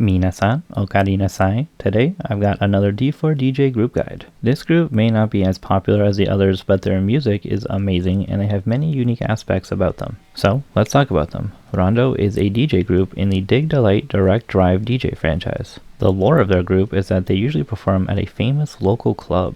Minasan, okari nasai. Today, I've got another D4 DJ group guide. This group may not be as popular as the others, but their music is amazing and they have many unique aspects about them. So, let's talk about them. Rondo is a DJ group in the Dig Delight Direct Drive DJ franchise. The lore of their group is that they usually perform at a famous local club.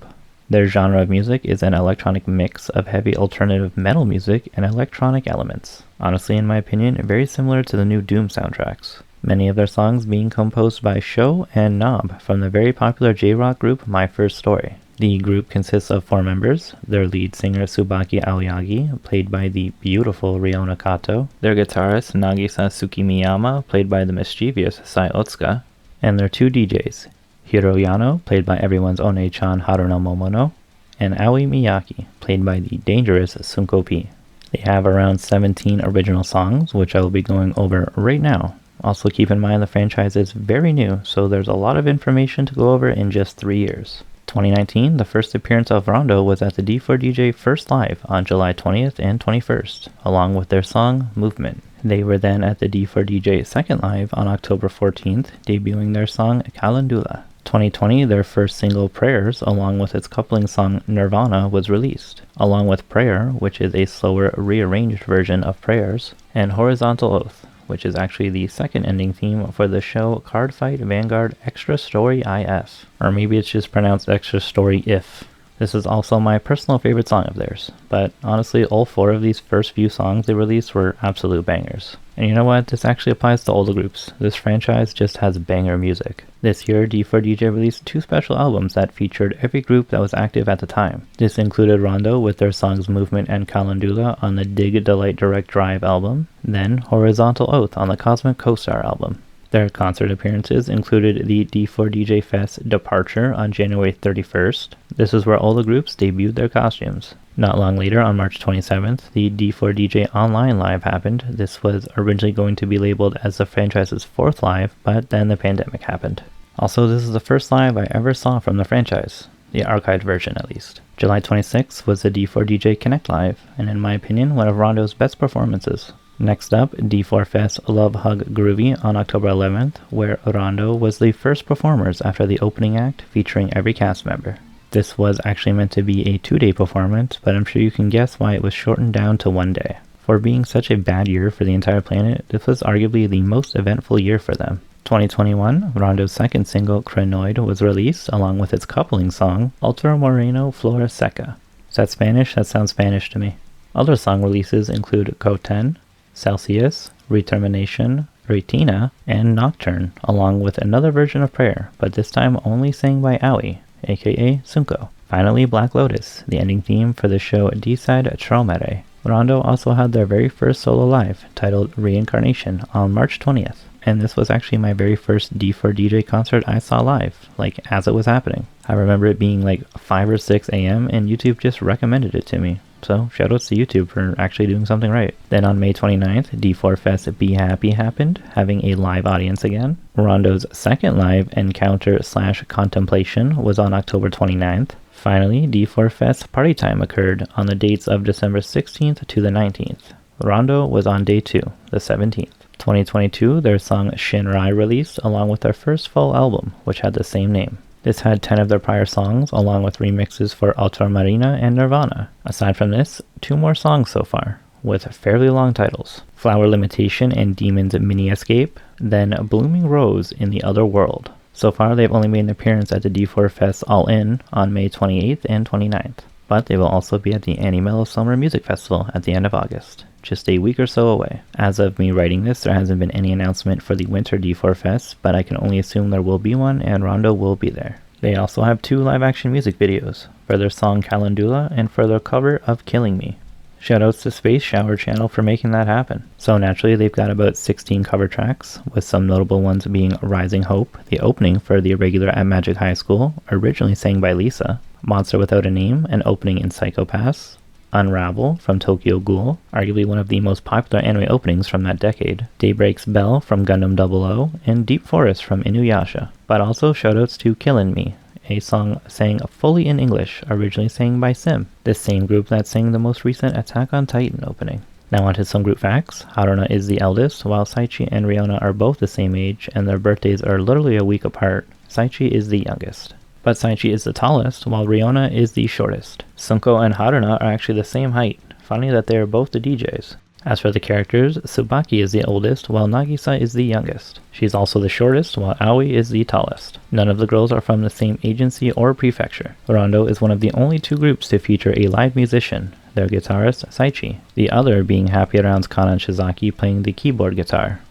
Their genre of music is an electronic mix of heavy alternative metal music and electronic elements. Honestly, in my opinion, very similar to the new Doom soundtracks. Many of their songs being composed by Sho and Knob from the very popular J-rock group My First Story. The group consists of 4 members, their lead singer Tsubaki Aoyagi, played by the beautiful Riona Kato, their guitarist Nagisa Tsukimiyama, played by the mischievous Sai Otsuka, and their 2 DJs, Hiro Yano, played by everyone's One-chan Haruno Momono, and Aoi Miyake, played by the dangerous Sunko P. They have around 17 original songs, which I will be going over right now. Also keep in mind the franchise is very new, so there's a lot of information to go over in just 3 years. 2019, the first appearance of Rondo was at the D4DJ First Live on July 20th and 21st, along with their song, Movement. They were then at the D4DJ Second Live on October 14th, debuting their song, Calendula. 2020, their first single, Prayers, along with its coupling song, Nirvana, was released, along with Prayer, which is a slower, rearranged version of Prayers, and Horizontal Oath, which is actually the second ending theme for the show Cardfight Vanguard Extra Story IF. Or maybe it's just pronounced Extra Story IF. This is also my personal favorite song of theirs, but honestly all 4 of these first few songs they released were absolute bangers. And you know what, this actually applies to all the groups. This franchise just has banger music. This year, D4DJ released 2 special albums that featured every group that was active at the time. This included Rondo with their songs Movement and Calendula on the Dig Delight Direct Drive album, then Horizontal Oath on the Cosmic Co-Star album. Their concert appearances included the D4DJ Fest Departure on January 31st. This is where all the groups debuted their costumes. Not long later, on March 27th, the D4DJ Online Live happened. This was originally going to be labeled as the franchise's 4th live, but then the pandemic happened. Also, this is the first live I ever saw from the franchise, the archived version at least. July 26th was the D4DJ Connect Live, and in my opinion, one of Rondo's best performances. Next up, D4 Fest Love Hug Groovy on October 11th, where Rondo was the first performers after the opening act featuring every cast member. This was actually meant to be a 2-day performance, but I'm sure you can guess why it was shortened down to 1 day. For being such a bad year for the entire planet, this was arguably the most eventful year for them. 2021, Rondo's second single, Crinoid, was released along with its coupling song, Ultra Moreno Flor Seca. Is that Spanish? That sounds Spanish to me. Other song releases include Koten, Celsius, ReTermination, Retina, and Nocturne, along with another version of Prayer, but this time only sang by Aoi, aka Sunko. Finally, Black Lotus, the ending theme for the show D-Side Tromere. Rondo also had their very first solo live, titled Reincarnation, on March 20th, and this was actually my very first D4DJ concert I saw live, like as it was happening. I remember it being like 5 or 6 a.m. and YouTube just recommended it to me. So, shoutouts to YouTube for actually doing something right. Then on May 29th, D4 Fes Be Happy happened, having a live audience again. Rondo's second live encounter/contemplation was on October 29th. Finally, D4 Fest Party Time occurred on the dates of December 16th to the 19th. Rondo was on day 2, the 17th. 2022, their song Shinrai released, along with their first full album, which had the same name. This had 10 of their prior songs, along with remixes for Ultramarina and Nirvana. Aside from this, 2 more songs so far, with fairly long titles. Flower Limitation and Demon's Mini Escape, then Blooming Rose in the Other World. So far, they've only made an appearance at the D4 Fest All In on May 28th and 29th. But they will also be at the Animello Summer Music Festival at the end of August, just a week or so away. As of me writing this, there hasn't been any announcement for the Winter D4 Fest, but I can only assume there will be one and Rondo will be there. They also have 2 live-action music videos, for their song Calendula and for their cover of Killing Me. Shoutouts to Space Shower Channel for making that happen. So naturally, they've got about 16 cover tracks, with some notable ones being Rising Hope, the opening for The Irregular at Magic High School, originally sang by Lisa, Monster Without a Name, an opening in Psychopaths, Unravel from Tokyo Ghoul, arguably one of the most popular anime openings from that decade, Daybreak's Bell from Gundam 00, and Deep Forest from Inuyasha. But also shoutouts to Killin' Me, a song sang fully in English, originally sang by Sim, the same group that sang the most recent Attack on Titan opening. Now onto some group facts. Haruna is the eldest, while Seiichi and Riona are both the same age, and their birthdays are literally a week apart. Seiichi is the youngest. But Seiichi is the tallest, while Riona is the shortest. Sunko and Haruna are actually the same height. Funny that they are both the DJs. As for the characters, Tsubaki is the oldest, while Nagisa is the youngest. She's also the shortest, while Aoi is the tallest. None of the girls are from the same agency or prefecture. Rondo is one of the only 2 groups to feature a live musician, their guitarist Seiichi, the other being Happy Around's Kanan Shizaki playing the keyboard guitar.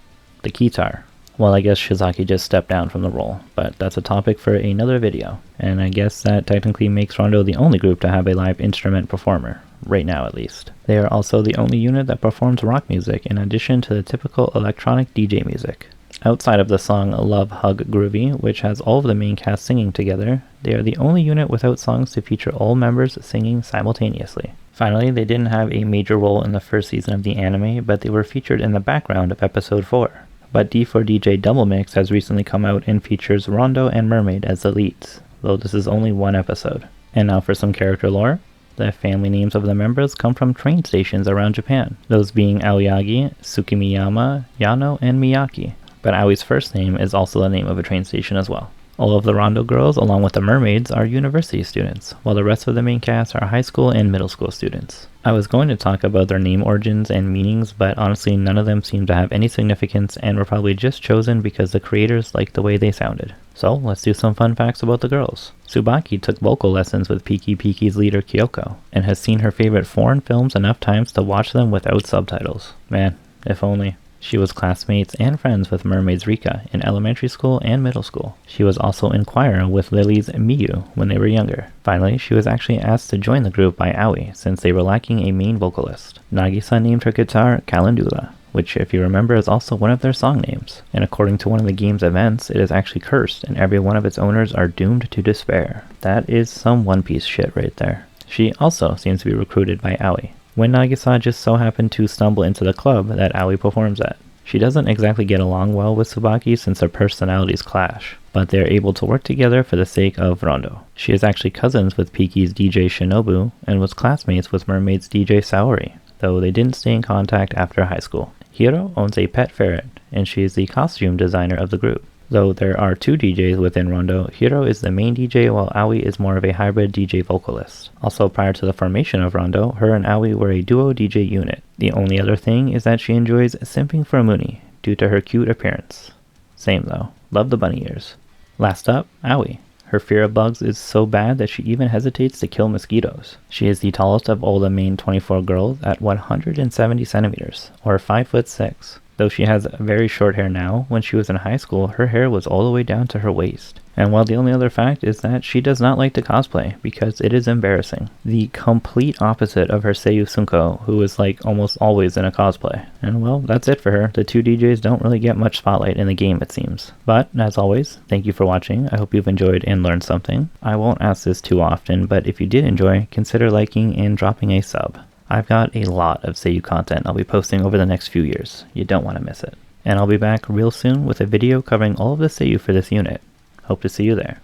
The keytar. Well, I guess Shizaki just stepped down from the role, but that's a topic for another video. And I guess that technically makes Rondo the only group to have a live instrument performer. Right now at least. They are also the only unit that performs rock music in addition to the typical electronic DJ music. Outside of the song Love Hug Groovy, which has all of the main cast singing together, they are the only unit without songs to feature all members singing simultaneously. Finally, they didn't have a major role in the first season of the anime, but they were featured in the background of episode 4. But D4DJ Double Mix has recently come out and features Rondo and Mermaid as the leads, though this is only 1 episode. And now for some character lore. The family names of the members come from train stations around Japan, those being Aoyagi, Tsukimiyama, Yano, and Miyaki. But Aoi's first name is also the name of a train station as well. All of the Rondo girls, along with the mermaids, are university students, while the rest of the main cast are high school and middle school students. I was going to talk about their name origins and meanings, but honestly none of them seem to have any significance and were probably just chosen because the creators liked the way they sounded. So let's do some fun facts about the girls. Tsubaki took vocal lessons with Piki Piki's leader Kyoko, and has seen her favorite foreign films enough times to watch them without subtitles. Man, if only. She was classmates and friends with Mermaid's Rika in elementary school and middle school. She was also in choir with Lily's Miyu when they were younger. Finally, she was actually asked to join the group by Aoi since they were lacking a main vocalist. Nagisa named her guitar Calendula, which if you remember is also one of their song names. And according to one of the game's events, it is actually cursed and every one of its owners are doomed to despair. That is some One Piece shit right there. She also seems to be recruited by Aoi, when Nagisa just so happened to stumble into the club that Aoi performs at. She doesn't exactly get along well with Tsubaki since their personalities clash, but they're able to work together for the sake of Rondo. She is actually cousins with Piki's DJ Shinobu and was classmates with Mermaid's DJ Saori, though they didn't stay in contact after high school. Hiro owns a pet ferret, and she is the costume designer of the group. Though there are 2 DJs within Rondo, Hiro is the main DJ while Aoi is more of a hybrid DJ vocalist. Also prior to the formation of Rondo, her and Aoi were a duo DJ unit. The only other thing is that she enjoys simping for Muni due to her cute appearance. Same though, love the bunny ears. Last up, Aoi. Her fear of bugs is so bad that she even hesitates to kill mosquitoes. She is the tallest of all the main 24 girls at 170 centimeters, or 5'6". Though she has very short hair now, when she was in high school, her hair was all the way down to her waist. And while the only other fact is that she does not like to cosplay, because it is embarrassing. The complete opposite of her Seiyuu Sunko, who is like almost always in a cosplay. And well, that's it for her. The 2 DJs don't really get much spotlight in the game, it seems. But, as always, thank you for watching. I hope you've enjoyed and learned something. I won't ask this too often, but if you did enjoy, consider liking and dropping a sub. I've got a lot of Seiyuu content I'll be posting over the next few years. You don't want to miss it. And I'll be back real soon with a video covering all of the Seiyuu for this unit. Hope to see you there.